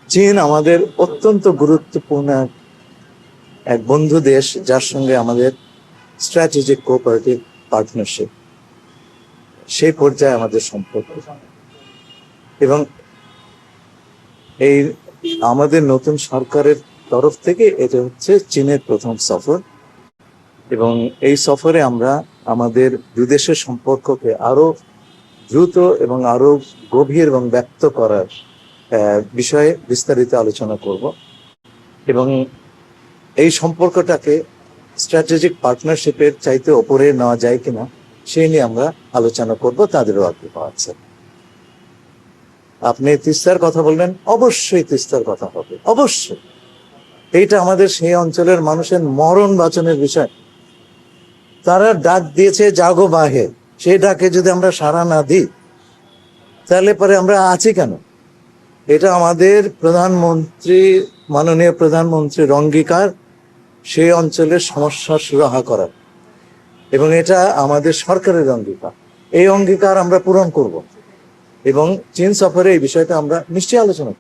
চীন আমাদের অত্যন্ত গুরুত্বপূর্ণ এক বন্ধু দেশ, যার সঙ্গে আমাদের স্ট্র্যাটেজিক কোঅপারেটিভ পার্টনারশিপ, সেই পর্যায়ে আমাদের সম্পর্ক। এবং এই আমাদের নতুন সরকারের তরফ থেকে এটা হচ্ছে চীনের প্রথম সফর, এবং এই সফরে আমরা আমাদের দুই দেশের সম্পর্ককে আরো দ্রুত এবং আরো গভীর এবং ব্যক্ত করার বিষয়ে বিস্তারিত আলোচনা করব, এবং এই সম্পর্কটাকে স্ট্র্যাটেজিক পার্টনারশিপের চাইতে ওপরে নেওয়া যায় কিনা সেই নিয়ে আমরা আলোচনা করব। তাদেরও আগ্রহ আছে। আপনি তিস্তার কথা বললেন, অবশ্যই তিস্তার কথা হবে, অবশ্যই। এইটা আমাদের সেই অঞ্চলের মানুষের মরণ বাঁচানোর বিষয়। তারা ডাক দিয়েছে জাগো বাহে, সেই ডাকে যদি আমরা সাড়া না দিই তাহলে পরে আমরা আছি কেন? এটা আমাদের প্রধানমন্ত্রী, মাননীয় প্রধানমন্ত্রীর অঙ্গীকার সেই অঞ্চলের সমস্যা সুরাহা করার, এবং এটা আমাদের সরকারের অঙ্গীকার। এই অঙ্গীকার আমরা পূরণ করব, এবং চীন সফরে এই বিষয়টা আমরা নিশ্চয়ই আলোচনা করব।